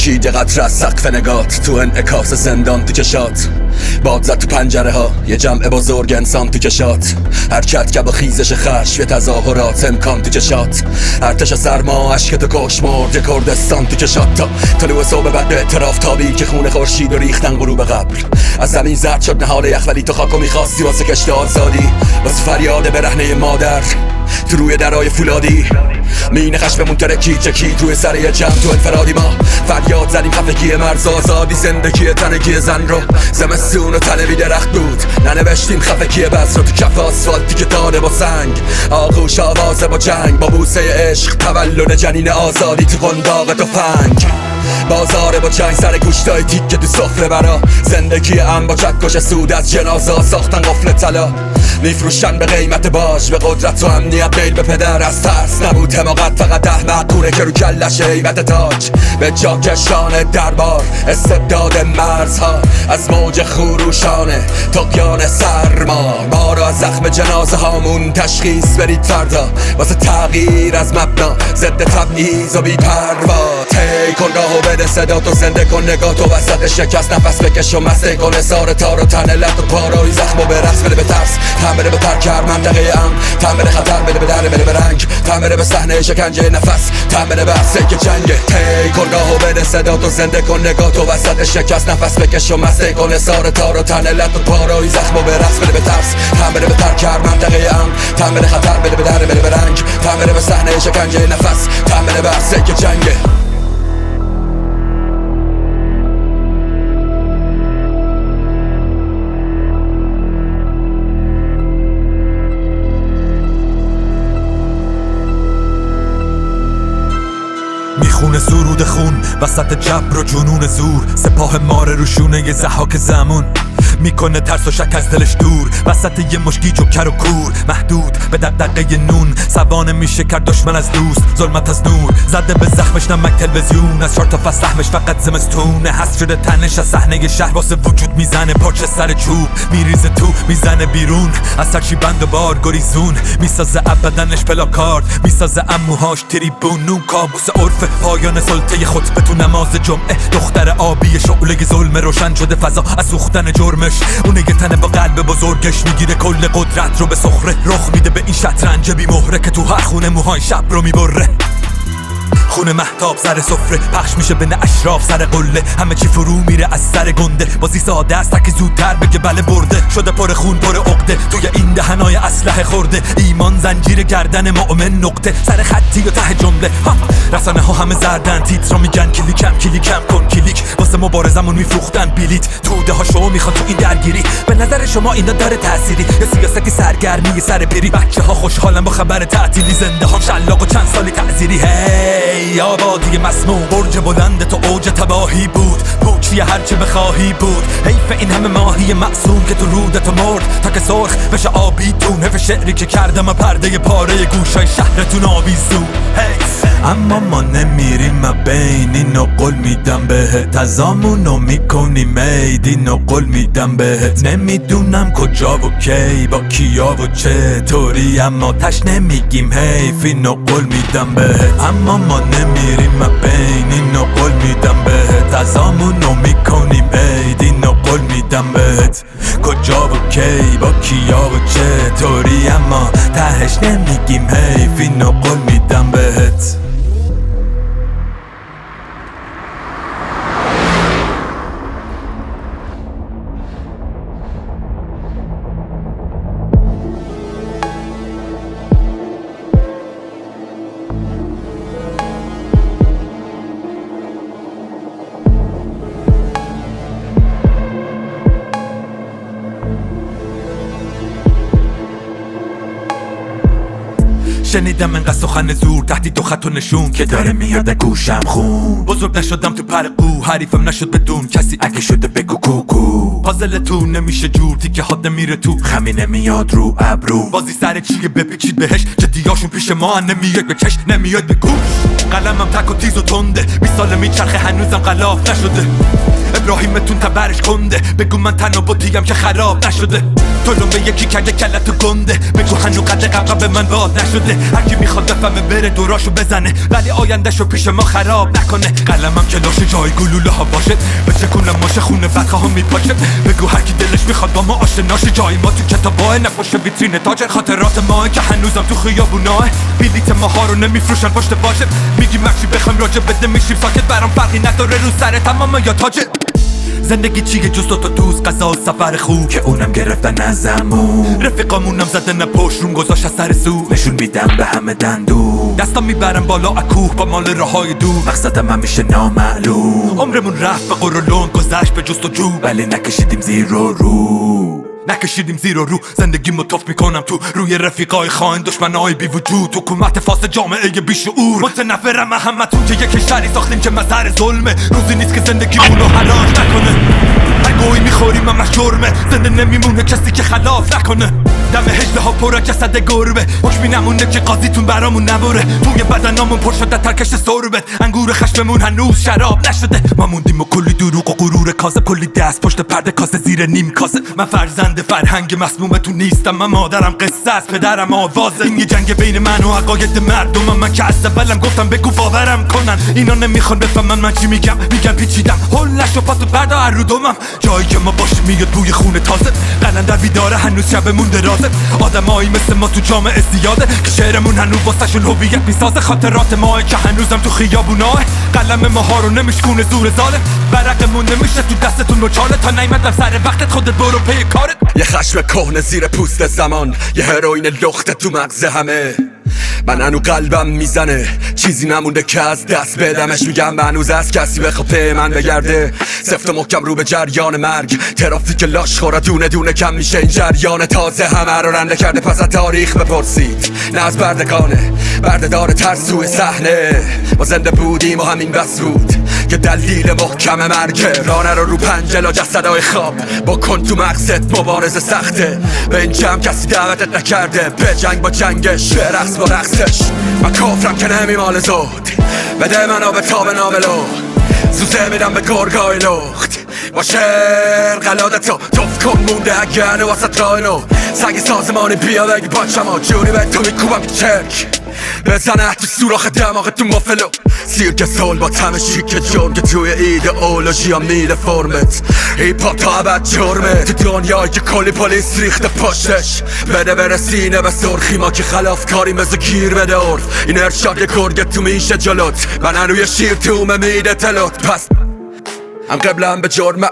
ترکید یه قطره از سقف نگات، تو انعکاس زندان تو چشات، باد زد تو پنجره ها یه جمع بزرگ انسان تو چشات، حرکت که با خیزش خشم یه تظاهرات امکان تو چشات، ارتش سرما عشق تو کشمرد یه کردستان تو چشات، تا طلوع صبح بعد اعتراف تابی که خون خورشید و ریختن غروب قبل، از زمین زرد شد نهال یخ ولی تو خاکو میخواستی واسه کشت آزادی، واسه فریاد برهنه مادر تو روی درای فولادی، مین خشممون ترکید چکید روی سر یه جمع تو انفرادی، ما فریاد زدیم خفگی مرز آزادی، زندگی تنگی زن رو زمستون و طلبی درخت بود، ننوشتیم خفگی بس رو تو کف آسفالتی که داده با سنگ، آغوش آوازه با جنگ، با بوسه عشق تولد جنین آزادی تو قنداق تفنگ، بازار با چنگ سر گوشتای تیکه تو سفره برا، زندگی هم با چکش سود از جنازه ساختن قفل طلا، میفروشن به قیمت باج به قدرت و امنیت میل به پدر، از ترس نبود حماقت فقط احمق کوره که رو کلش هیبت تاج، به جا کشان دربار استبداد مرزها، از موج خروشانه طغیان سرما، ما رو از زخم جنازه هامون تشخیص برید فردا، واسه تغییر از مبنا ضد تبعیض و بی پروا، تی کن راهو بده صدا تو، زنده کن نگاه تو وسط شکست، نفس بکش و مسته کن اظهار تار و تن لط و پاروی زخم و به رقص بده به ترس، تن بده به ترک هر منطقه ام، تن بده خطر بده به در بده به رنگ، تن بده به صحنه شکنجه نفس، تن بده به عرصه که جنگه، تی کن راهو بده صدا تو، زنده کن نگاه تو وسط شکست، نفس بکش و مسته کن اظهار تار و تن لط و پاروی زخم و به رقص بده به ترس، تن بده به ترک هر منطقه ام، تن بده خطر بده به در بده به رنگ، تن بده به صحنه شکنجه نفس، تن بده به عرصه که جنگه. میخونه سرود خون وسط جبر و جنون زور، سپاه ماره روشونه یه زحاک زمون، میکنه ترس و شک از دلش دور، وسط یه مشکی جوکر و کور، محدود به دقدقه نون، سوانه میشه کرد دشمن از دوست، ظلمت از نور، زده به زخمش نمک تلویزیون، از 4 تا فصل سهمش فقط زمستونه، هست شده تنش از صحنه شهر، واسه وجود میزنه پاچه سر چوب، میریزه تو میزنه بیرون، از سرچی بند و بار گریزون، میسازه ابدنش پلاکارد، میسازه اموهاش تریبون، نون کابوس عرف پایان سلطه خطبه تو نماز جمعه، دختر آبی شعله ظلم روشن شده فضا از سوختن جرمش، اونه یه تنه با قلب بزرگش میگیره کل قدرت رو به سخره، رخ میده به این شطرنج بی مهره که تو هر خونه موهای شب رو میبره، خونه مهتاب سر سفره پخش میشه بین اشراف سر قله، همه چی فرو میره از سر گنده، بازی ساده است که زودتر بگه بله برده، شده پر خون پر عقده، توی این دهنای اسلحه خورده، ایمان زنجیر گردن مؤمن نقطه، سر خطی و ته جمله، رسانه ها همه زردن، تیتر رو میگن کلیکم کن کلیک، واسه مبارزمون میفروختن بلیت، توده ها شما میخوان تو این درگیری، به نظر شما اینا داره تأثیری، یا سیاستی سرگرمی سر پیری، بچه ها خوشحالن با خبر تعطیلی، زنده هم شلاق و چند سالی تعزیری، هی آبادی مسموم، برج بلند تو اوج تباهی بود، پوچی هرچه بخواهی بود، حیف این همه ماهی معصوم که تو رودتو مرد تا که سرخ بشه آبی دون، حیف شعری که کردم پرده پاره گوشای شهرتون آویزون، اما ما نمیریم بین اینو قول میدم بهت، تزامونو میکنیم عید اینو قول میدم بهت، نمیدونم کجا و کی با کیا و چطوری، اما تش نمیگیم حیف اینو قول میدم بهت، اما ما نمیریم بین اینو قول میدم بهت، تزامونو میکنیم عید اینو قول میدم بهت، کجا و کی با کیا و چطوری، اما تهش نمیگیم حیف اینو قول میدم بهت. شنیدم انقدر سخن زور تهدید و خط و نشون که داره میاد گوشم خون، بزرگ نشدم تو پر قو، حریفم نشد بدون کسی اگه شده بگو کوکو، پازل تو نمیشه جور، تیکه ها نمیره تو خمی نمیاد رو ابرو، بازی سر چیه بپیچید بهش، جدیاشون پیش ما نمیاد به چش نمیاد به گوش، قلمم تک و تیز و تنده، 20 ساله میچرخه هنوزم غلاف نشده، ابراهیمتون تبرش کنده، بگو من تنها بودیم که خراب نشده، طلم به یکی کرده کلت و گنده، بگو هنو قد قبقه به من باد نشده، هرکی میخواد بفهمه بره دوراشو بزنه، ولی آیندهشو پیش ما خراب نکنه. قلمم که لاشه جای گلوله ها باشه، بچکونم ماشه خونه بدخواه هم میپاشه. بگو هرکی دلش میخواد با ما آشناشه، جای ما تو کتاباه نفاشه ویترین تاجر. خاطرات ماه که هنوزم تو خیابوناه، بلیت ماها رو نمیفروشن پشت باشه. میگیم مرچی بخوایم راجع بده میشیم ساکت، برام فرقی نداره رو سر تمام یا تاجه. زندگی چیه جز دوتا دوست، غذا و سفر خوب که اونم گرفتن ازمون. رفیقامونم زدن پشت روم گذاشت از سر سو، نشون میدم به همه دندون. دستم میبرم بالا اکوه با مال راهای دور، مقصدم همیشه نامعلوم. عمرمون رفت به قرولون گذشت به جستجو، ولی نکشیدیم زیر و رو. نکشیدیم زیر و رو. زندگی متوف میکنم تو روی رفیقای خائن، دشمنای بی وجود، حکومت فاسد، جامعه بیشعور. متنفرم همتون که یک کشوری ساختیم که مظهر ظلمه. روزی نیست که زندگیمونو حراج نکنه. هر گویی میخوریم همش جرمه، زنده نمیمونه کسی که خلاف نکنه. دم هجده ها پر جسد گربه، حکمی نمونه که قاضیتون برامون نبره. توی بدنامون پر شده ترکش سربت، انگور خشممون هنوز شراب نشده. ما موندیم و کلی دروغ و غرور کاذب، کلی دست پشت پرده کاسه زیر نیم کاسه. من فرزند فرهنگ مسمومتون نیستم، من مادرم قصه است، پدرم آوازه. این یه جنگ بین من و عقاید مردمم. من که از اولم گفتم بگو باورم کنن، اینا نمیخوان بفهمن من چی میگم. میگن پیچیدم هلش و پاتو بردا هر رو دومم. جایی که ما باشیم میاد بوی خونه تازه، قلندر بیداره هنوز شبمون درازه. آدمایی مثل ما تو جامعه زیاده که شعرمون هنوز واسهشون هویت میسازه. خاطرات ماه که هنوزم تو خیابوناه، قلم ماها رو نمیشکونه زور ظالم. ورقمون نمیشه تو دستتون نوچاله، تا نیومدم سر وقتت خودت برو پی کارت. یه خشم کهنه زیر پوست زمان، یه هروئین لخت تو مغز همه. من هنو قلبم میزنه، چیزی نمونده که از دست بدمش. میگم هنوز از کسی بخواد پی من بگرده، سفت و محکم رو به جریان مرگ. ترافیک لاش خورا دونه دونه کم میشه، این جریان تازه همه رو رنده کرده. پس از تاریخ بپرسید، نه از بردگانه، بردهدار ترسوی صحنه. ما زنده بودیم و همین بس بود که دلیل محکم مرگه. رانه رو پنجلا جسدهای خواب، با کن تو مغزت مبارزه سخته. به این جمع کسی دعوتت نکرده، به جنگ با جنگش، به رقص با رقصش. من کافرم که نمیمال زود، بده منو به تاب ناملو. زوزه میدم به گرگای لخت، با شعر قلادتو توف کن مونده اگه واسه راینو. سگ سازمانی بیا بگی باچم ها، جوری به تو میکوبم که چرک بزنه تو سوراخ دماغ تو مفلو. سیرک سول با تم شیک جرگ، توی ایدئولوژی هم میده فرمت. هیپ هاپ تا ابد جرمه، تو دنیای که کلی پلیس ریخته پشتش. بده بره سینه به سرخی، ما که خلاف کاری مثل گیر بده عرف. این ارشاد یه گرگ تو میشه جلوت، من هنوی شیر تومه میده تلوت. پس هم قبلم به جرمه،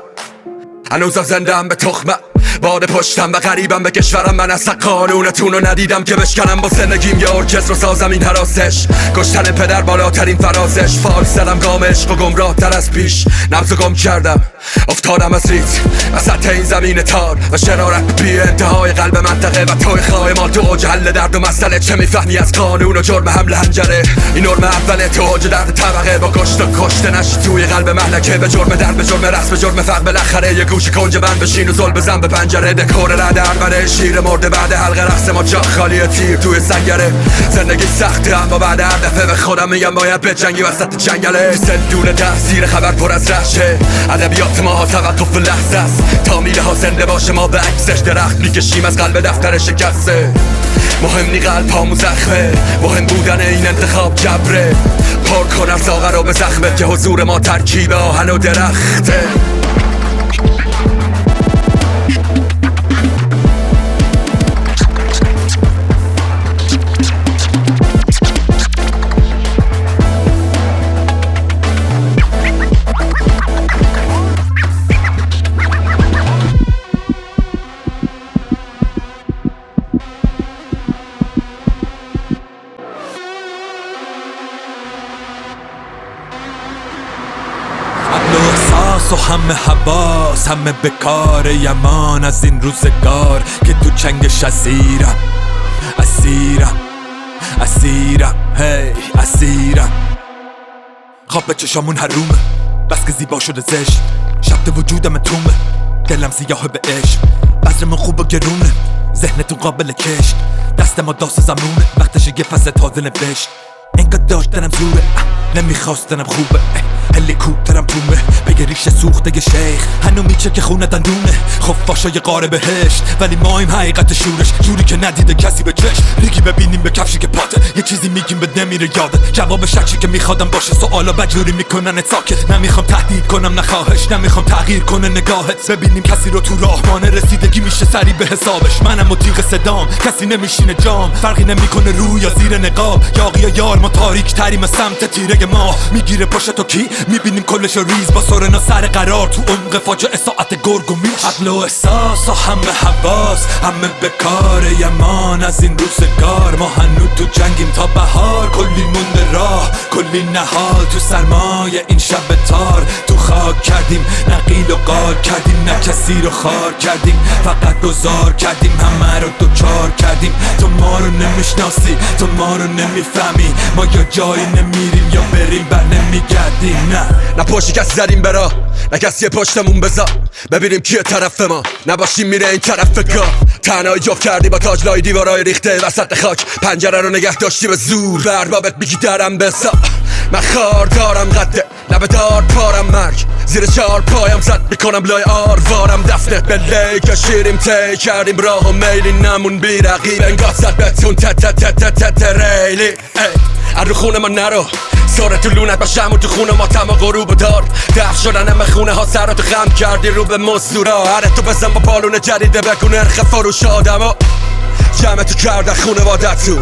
هنوزم زندم به تخمه. باد پشتم و غریبم به کشورم، من اصلا قانونتون رو ندیدم که بشکنم. با زندگیم یه ارکستر و سازم این حراسش، کشتن پدر بالاترین فرازش. فال زدم گام عشق و گمراه تر از پیش، نبض و گم کردم افتادم از ریت وسط این زمین تار. و شرارت بی انتهای قلب منطقه و توی خواهی مال تو اوج حل درد و مسئله. چه میفهمی از قانون و جرم حمل هنجره؟ این نرم اوله تو اوج درد طبقه، با کشت و کشته نشی توی قلب مهلکه. به جرم درد، به جرم رقص، به جرم فقر، بالاخره یه گوش کنج من بشین و زل بزن به پنجره. دکور رد عربده شیر مرده بعد حلقه رقص ما، جا خالی تیر توی سنگره. زندگی سخته اما بعد هر دفعه به خودم میگم باید به جنگی وسط جنگله. سندون تحصیل خبر پر از رحشه، ادبیات ما ها توقف لحظه است. تا میله ها زنده باشه ما به عکسش درخت میکشیم از قلب دفتر شکسته. مهم نی قلب هامو زخمه، مهم بودن این انتخاب جبره. پر کن از آقا رو به زخمه که حضور ما ترکیب آهن و درخته. و همه حواس، همه بکار یمان از این روزگار که تو چنگش اسیرم. هی اسیرم. خواب به چشامون حرومه، بس که زیبا شده زشت. شب وجودم تومه، دلم سیاه به عشق. بذرمون خوب و گرونه، ذهنتون قابل کشت. دست ما داس زمونه، وقتش یه فصل تازه نوشت. انقدر داشتنم زوره نمیخواستنم خوبه هلیکوپترم تومه بگه ریشه سوخته شیخ هنو میچه که خونه دندونه خفاشای قاره بهشت ولی مایم حقیقت شورش جوری که ندیده کسی به چشم ریگی ببینیم به کفشی که پاته یه چیزی میگیم بد نمیره یادت جواب شکی که میخوادم باشه سوالا بجوری میکنن ساکت نمیخوام تهدید کنم نخواهش نمیخوام تغییر کنه نگاهت ببینیم کسی رو تو راهمان رسیدگی میشه سری به حسابش منم و تیغ صدام کسی نمیشینه جام فرقی نمیکنه روی یا زیر نقاب یاقی یا یار ما تاریک تریم سمت تیره ما میگیره پشت تو کی میبینیم کلش ریز با سرنا سر قرار تو عمق فاجعه ساعت گرگ و میش عقل و احساس و همه حواس همه بکار یمان از این روزگار ما هنو تو جنگیم تا بهار کلی مونده راه کلی نهال تو سرمایه این شب تار تو خاک کردیم نقیل و قال کردیم نه کسی رو خار کردیم فقط گذار کردیم همه رو دوچار کردیم تو ما رو نمیشناسی تو ما رو نمیفهمی ما یا جایی نمیریم یا بریم بر نمیگردیم نه پشتی کسی زدیم برا نه کسی پشتمون بذار ببینیم کیه طرف ما نباشیم میره این طرف گاه تنهایی جفت کردی با تاج لای دیوارای ریخته وسط خاک پنجره رو نگه داشتی به زور بربابت میگی درم بسا من خار دارم قده لبه دار پارم مرگ زیر چار پایم زد میکنم لای آروارم دفنه به لی کشیریم تی کردیم راه و میلی نمون بی رقیب انگاه زد بتون ریلی رو خونه ما نرو ساره تو لونت باشم و تو خونه ما تما غروب دار دف شدن همه خونه ها سراتو خم کردی رو به مزدورا هره تو بزن با پالون جدیده بکن نرخ فروش آدم ها جمع تو کردن خونوادت تو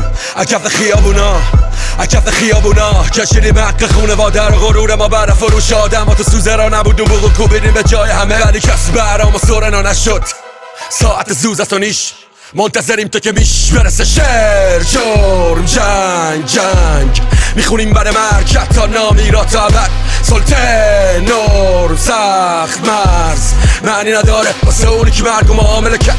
اکف خیابونا کشیدیم حق خونواده رو غرور ما بر فروش آدم ها تو سوزه را نبودون بوقو کوبیدیم به جای همه ولی کس برام و سورنا نشد ساعت زوز است و نیش منتظریم تو که میش برسه شعر جرم جنگ میخونیم بر مرگ حتی نامی را تا ابد سلطه نور سخت مرز معنی نداره واسه اونی که مرگ و معامله کرد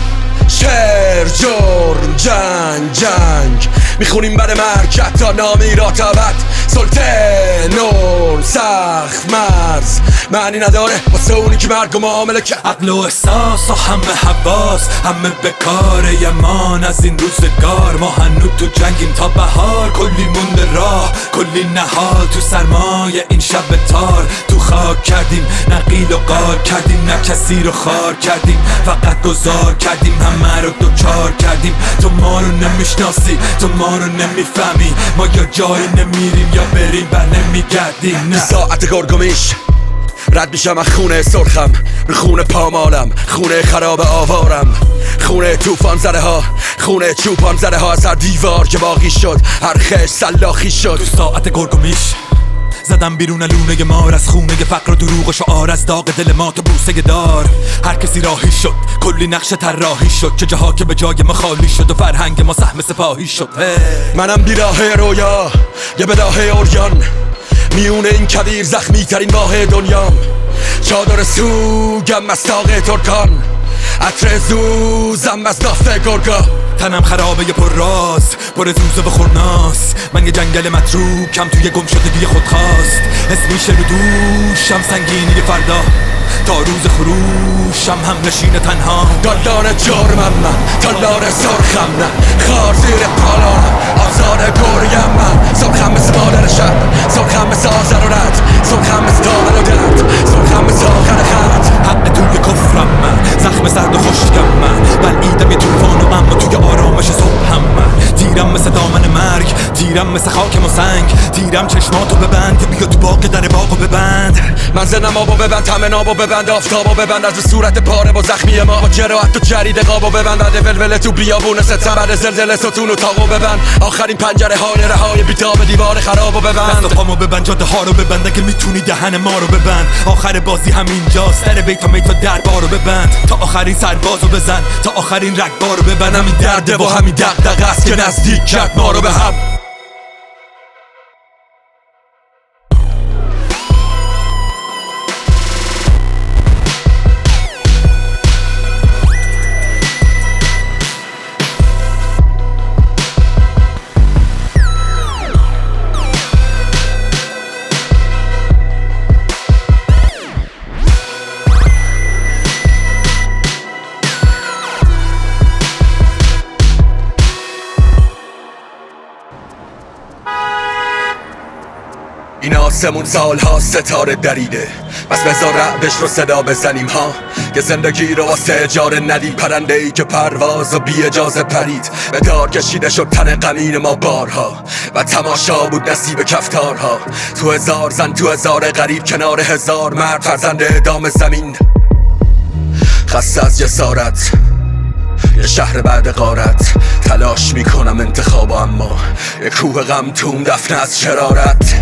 شعر جرم جنگ میخونیم بر مرگ حتی نامی را تا ابد سلطه نور سخت مرز معنی نداره واسه اونی که مرگ و معامله کرد عقل و احساس و همه حواس همه بکار یمان از این روزگار ما هنو تو جنگیم تا بهار کلی مونده راه کلی نهال تو سرمایه این شب تار تو خاک کردیم نقیل و قال کردیم نه کسی رو خار کردیم فقط گذار کردیم همه رو دوچار کردیم تو ما رو نمیشناسی تو ما رو نمیفهمی ما یا جایی نمیریم یا بریم بر نمیگردیم تو ساعت گرگومیش رد میشم از خونه سرخم رو خونه پامالم خونه خراب آوارم خونه توفان زده ها خونه چوپان زده ها از هر دیوار که باقی شد هر خش سلاخی شد تو ساعت گرگومیش زدم بیرون لونه مار از خونه فقر و دروغ و شعار از داغ دل ما تو بوسه دار هر کسی راهی شد کلی نقش طراحی شد چه جاها که به جای ما خالی شد و فرهنگ ما سهم سپاهی شد منم بیراه رویا یه بداه اوریان میون این کویر زخمی ترین راه دنیام چادر سوگم از تاق ترکان عطر زوزم از نافت گرگا تنم خرابه پر راز پر زوزه و خورناس من یه جنگل متروکم توی گم شدگی خودخواست اسمیشه رو دوشم سنگینی فردا تا روز خروشم هم نشین تنها دالان جرمم من تالار سرخم نه خار زیر پالانم آزار گریم من سرخم مثل مادر شب سرخم مثل آزر و رد سرخم مثل دامن و درد سرخم مثل آخر خط حق توی کفرم من زخم سرد و خشکم من بلعیدم یه توفان و اما توی آرامش صبحم من تیرم مثل دامن مرگ تیرم مثل خاکم و سنگ تیرم چشماتو ببند بیا تو باغ در باغو ببند من زنم آبو ببند تمن آبو ببند آفتابو ببند از صورت پاره با زخمی ما با جراحت و جرید قابو ببند عده ولوله تو بیابون ستم بعد زلزله ستون و تاقو ببند آخرین پنجره های رهای بیتاب دیوار خرابو ببند دست و پامو ببند جاده ها رو ببند اگه میتونی دهن ما رو ببند آخر بازی همینجاست در بیت میتا دربارو ببند تا آخرین سربازو بزن تا آخرین رگبارو ببند همین درده و همین دغدغه است که نزدیک کرد ما رو به هم این آسمون سالها ستاره دریده، بس بذار رعدش رو صدا بزنیم ها، که زندگی رو واسه اجاره ندی. پرنده ای که پرواز و بی اجازه پرید، به دار کشیده شد تن غمین ما بارها، و تماشا بود نصیب کفتارها. تو هزار زن تو هزار غریب، کنار هزار مرد فرزند اعدام زمین. خسته از جسارت یه شهر بعد غارت، تلاش میکنم انتخاب، اما یه کوه غم توم دفنه از شرارت.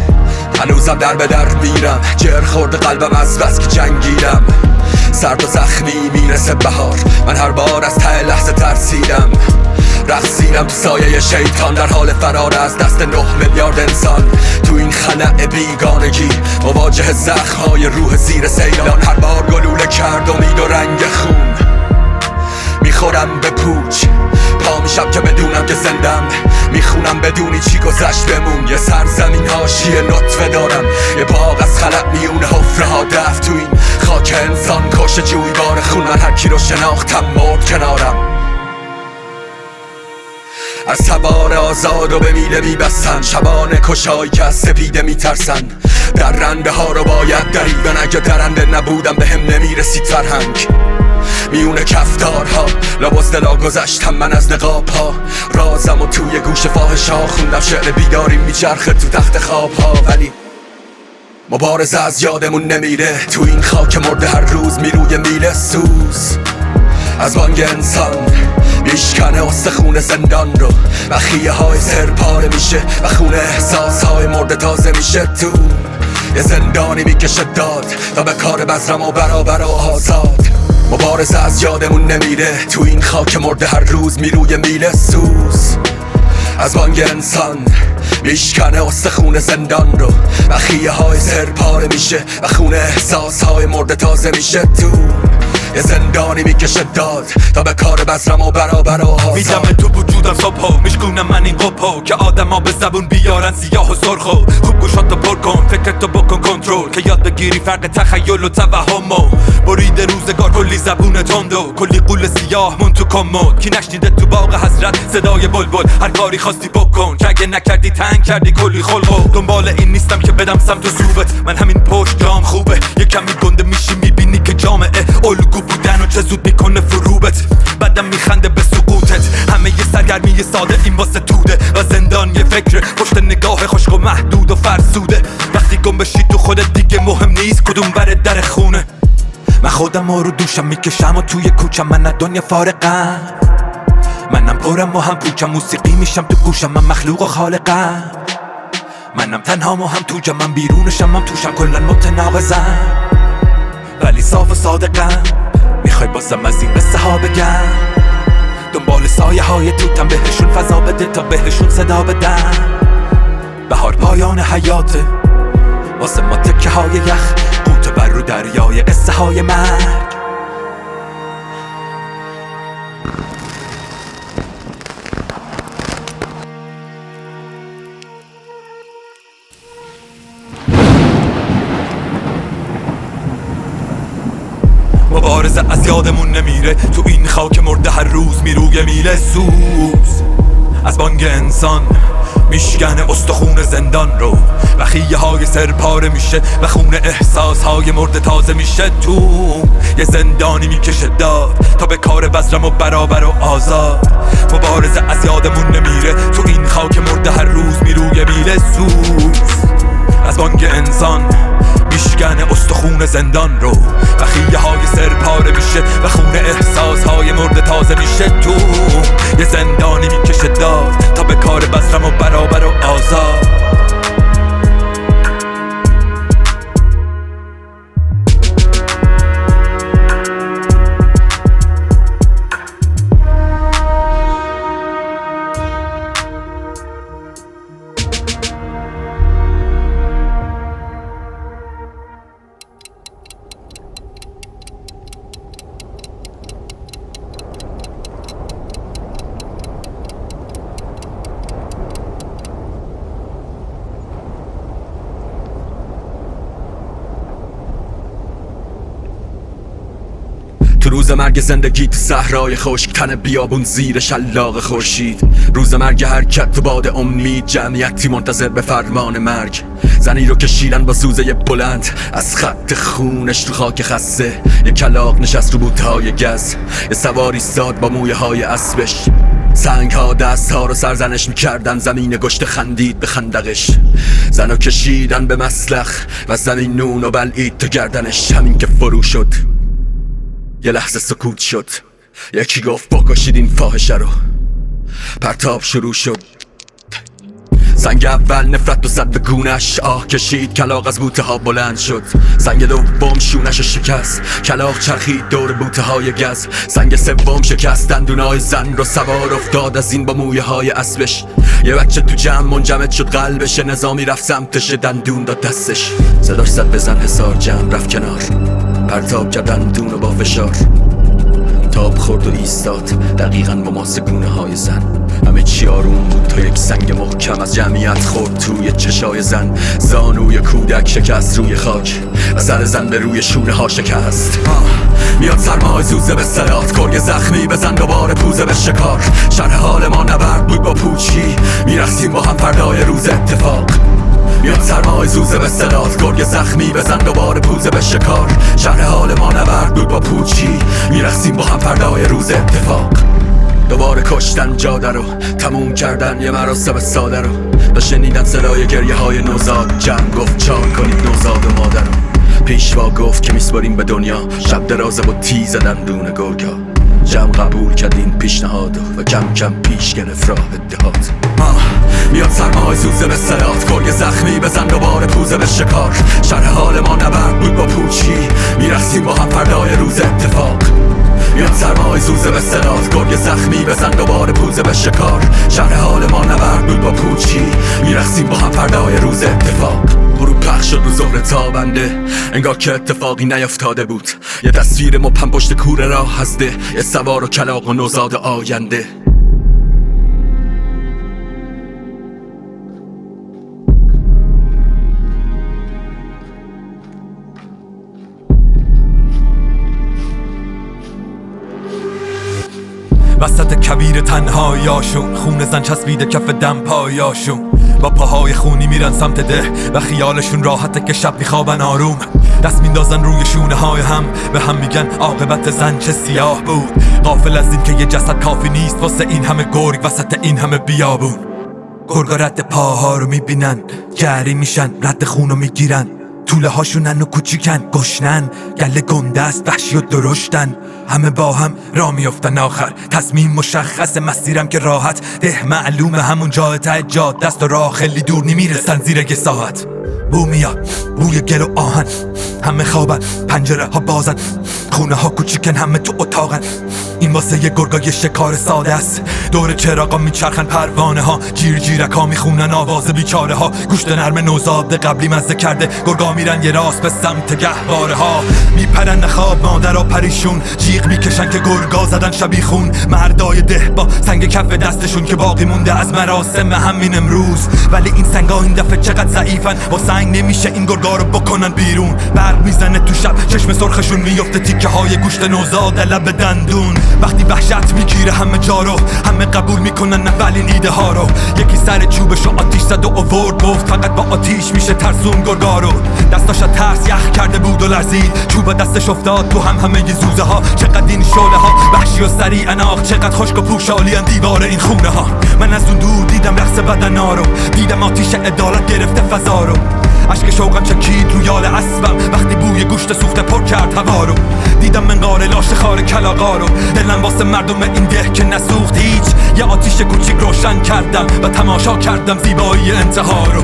هنوزم در به در میرم، جر خورد قلبم از بس که جنگیدم. سرد و زخمی میرسه بهار، من هر بار از ته لحظه ترسیدم. رقصیدم تو سایه شیطان، در حال فرار از دست 9 میلیارد انسان. تو این خلأ بیگانگی مواجه زخم‌های روح زیر سیلان. هر بار گلوله کرد امید و رنگ خون، میخورم به پوچ، پا میشم که بدونم که زندم. میخونم بدونی چی گذشت بمون. یه سرزمین حاشیه نطفه دارم، یه باغ از خلق میونه حفره ها دفت. تو این خاک انسان کش جویبار خون، من هر کی رو شناختم مرد کنارم. از تبار آزاد و به میله میبستن، شبانه کشایی که از سپیده میترسن. در رنده ها رو باید دریدن، اگه درنده نبودم به هم نمیرسید فرهنگ. میونه کفتارها لباس دلا گذشتم من از نقاب ها، رازم و توی گوش فاحش ها خوندم. شعر بیداری میچرخه تو تخت خواب ها، ولی مبارزه از یادمون نمیره. تو این خاک مرده هر روز میروی میله سوز، از بانگ انسان میشکنه استخون زندان رو، و خیه های سر پاره میشه و خون احساس های مرده تازه میشه. تو یه زندانی میکشه داد تا به کار بزرم و برابر و آزاد. مبارزه از یادمون نمیره. تو این خاک مرده هر روز میروی میله سوز، از بانگ انسان میشکنه استخون زندان رو، و خیه های سر پاره میشه و خون احساس های مرده تازه میشه. تو یه زندانی میکشه داد تا به کار بزرم و برابر و آزاد. میدم تو وجودم صبح میشکونم من این قپو، که آدم ها به زبون بیارن سیاه و سرخو. خوب گوشاتو پر کن، فکرتو بکن کنترل، که یاد بگیری فرق تخیل و توهمو. برید روزگار کلی زبون تندو، کلی قول سیاه مون تو کمد. کی نشنیده تو باغ حسرت صدای بلبل، هر کاری خواستی بکن، که اگه نکردی تنگ کردی کلی خلقو. دنبال این نیستم که بدم سمت و سوبت، من همین پشت جام خوبه. یه کمی گنده میشی میبینی که جامعه الگو بودن و چه زود میکنه فروبت. بعدم میخنده به سقوطت، همه یه سرگرمی ساده این واسه توده، و زندان یه فکر پشت نگاه خشک و محدود و فرسوده. وقتی گم بشی تو خودت دیگه مهم نیست کدوم بر در خونه. من خودم رو دوشم میکشم و توی کوچم، من از دنیا فارقم. منم پرم و هم پوچم، موسیقی میشم تو گوشم، من مخلوق و خالقم. منم تنهام و هم توجم، من بیرونشم من توشم، کلن متناقضم ولی صاف و صادقم. میخوای بازم از این قصه ها بگم، دنبال سایه های توتم، بهشون فضا بده تا بهشون صدا بدم. بهار پایان حیاته واسه ما تکه های یخ، قوت بر رو دریای قصه های مرگ. مبارزه از یادمون نمیره. تو این خاک مرده هر روز میروی میله سوز، از بانگ انسان میشکنه استخون زندان رو، و خیه های سر پاره میشه و خون احساس های مرده تازه میشه. تو یه زندانی میکشه داد تا به کار بزرم و برابر و آزاد. مبارزه از یادمون نمیره. تو این خاک مرده هر روز میروی میله سوز، از بانگ انسان میشکنه استخون زندان رو، و خیه های سر پاره میشه و خون احساس های مرده تازه میشه. تو یه زندانی میکشه داد تا به کار بزرم و برابر و آزاد. روز مرگ زندگی تو صحرای خشک، تن بیابون زیر شلاق خورشید. روز مرگ حرکت تو باد امید، جمعیتی منتظر به فرمان مرگ. زنی رو کشیدن با سوزه بلند از خط خونش تو خاک خسته. یه کلاغ نشست رو بوتهای گز، یه سواری ساد با مویه های اسبش. سنگ ها دست ها رو سرزنش میکردن، زمین گشت خندید به خندقش. زنو کشیدن به مسلخ و زمین نون و بلعید تو گردنش. همین که فرو شد یه لحظه سکوت شد، یکی گفت بکشید این فاحشه رو. پرتاب شروع شد، سنگ اول نفرت و زد به گونش. آه کشید، کلاغ از بوته ها بلند شد. سنگ دوم شونش شکست، کلاغ چرخید دور بوته های گز. سنگ سوم شکست دندونای زن رو، سوار افتاد از این با مویه های اسبش. یه بچه تو جمع منجمد شد قلبش، نظامی رفت سمتش دندون داد دستش. صداش زد بزن حصار، جمع رفت کنار، پرتاب کرد دندون و با فشار. تاب خورد و ایستاد دقیقاً با ماسه گونه های زن. همه چی آروم بود تا یک سنگ محکم از جمعیت خورد توی چشای زن. زانوی کودک شکست روی خاک و سر زن به روی شونه ها شکست. میاد سرمای زوزه به صدات، گرگ زخمی بزن دوباره پوزه به شکار. شرح حال ما نبرد بود با پوچی، میرقصیم با هم فردای روز اتفاق. میاد سرمای زوزه به صدات، گرگ زخمی بزن دوباره پوزه به شکار. شرح حال ما نبرد بود با پوچی، میرقصیم با هم فردای روز اتفاق. دوباره کشتن جاده رو، تموم کردن یه مراسم ساده رو. و شنیدن صدای گریه های نوزاد، جمع گفت چار کنید نوزاد و مادر رو. پیشوا گفت که میسپاریم به دنیا، شب درازه با تیز دندون گرگا. جمع قبول کرد این پیشنهاد و کم کم پیش گرفت راه اتحاد. میاد سرمای زوزه به صدات، گرگ زخمی بزن دوباره پوزه به شکار. شرح حال ما نبرد بود با پوچی، میرقصیم با هم فردای روز اتفاق. میاد سرمای زوزه به صدات، گرگ زخمی بزن دوباره پوزه به شکار. شرح حال ما نبرد بود با پوچی، میرقصیم با هم فردای روز اتفاق. غروب پخش شد رو ظهر تابنده، انگار که اتفاقی نیفتاده بود. یه تصویر مبهم پشت کوره راه هسته، یه سوار و کلاغ و نوزاد آینده. وسط کویر تنهاییاشون، خون زن چسبیده کف دم پایاشون. با پاهای خونی میرن سمت ده و خیالشون راحته که شب میخوابن آروم. دست میندازن روی شونه های هم، به هم میگن عاقبت زن چه سیاه بود. غافل از این که یه جسد کافی نیست واسه این همه گرگ وسط این همه بیابون. گرگا رد پاها رو میبینن، جری میشن، رد خون رو میگیرن. طوله هاشونن و کوچیکن، گشنن، گله گنده است، وحشی و درشتن. همه با هم را میافتن آخر، تصمیم مشخص، مسیرم که راحت. ده معلومه همون جای ته جاده است و راه خیلی دور نمیرسن زیر یه ساعت. بو میاد، بوی گل و آهن، همه خوابن، پنجره ها بازن، خونه ها کوچیکن، همه تو اتاقن. این واسه یه گرگا یه شکار ساده است. دور چراغا میچرخن پروانه ها، جیر جیرک ها میخونن آواز بیچاره ها. گوشت نرم نوزاد قبلی مزه کرده، گرگا میرن یه راست به سمت گهواره ها. میپرن خواب مادر پریشون، جیغ میکشن که گرگا زدن شبیخون. مردای ده با سنگ کف دستشون که باقی مونده از مراسم همین امروز. ولی این سنگا این دفعه چقدر ضعیفن، با سنگ نمیشه این گرگا رو بکنن بیرون. برق میزنه تو شب، چشم سرخشون میفته تیکه های گوشت نوزاد لب دندون. وقتی وحشت میگیره همه جا رو، همه قبول میکنن اولین ایده ها رو. یکی سر چوبشو آتیش زد و آورد، گفت فقط با آتیش میشه ترسون گرگا رو. دستاش ترس یخ کرده بود و لرزید، چوب دستش افتاد تو همه ی زوزه ها. چقدر این شعله ها وحشی و سریع آخ، چقدر خشک و پوشالی دیوار این خونه ها. من از اون دور دیدم رقص بدنا رو، دیدم آتیش عدالت گرفته فضا رو. اشک شوقم چکید رو یال اسبم وقتی بوی گوشت سوخته پر کرد هوا رو. دیدم منقار لاش خار کلاغا رو، دلم واسه مردم این ده که نسوخت هیچ. یه آتیش کوچیک روشن کردم و تماشا کردم زیبایی انتها رو.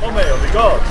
Oh meu, bigode!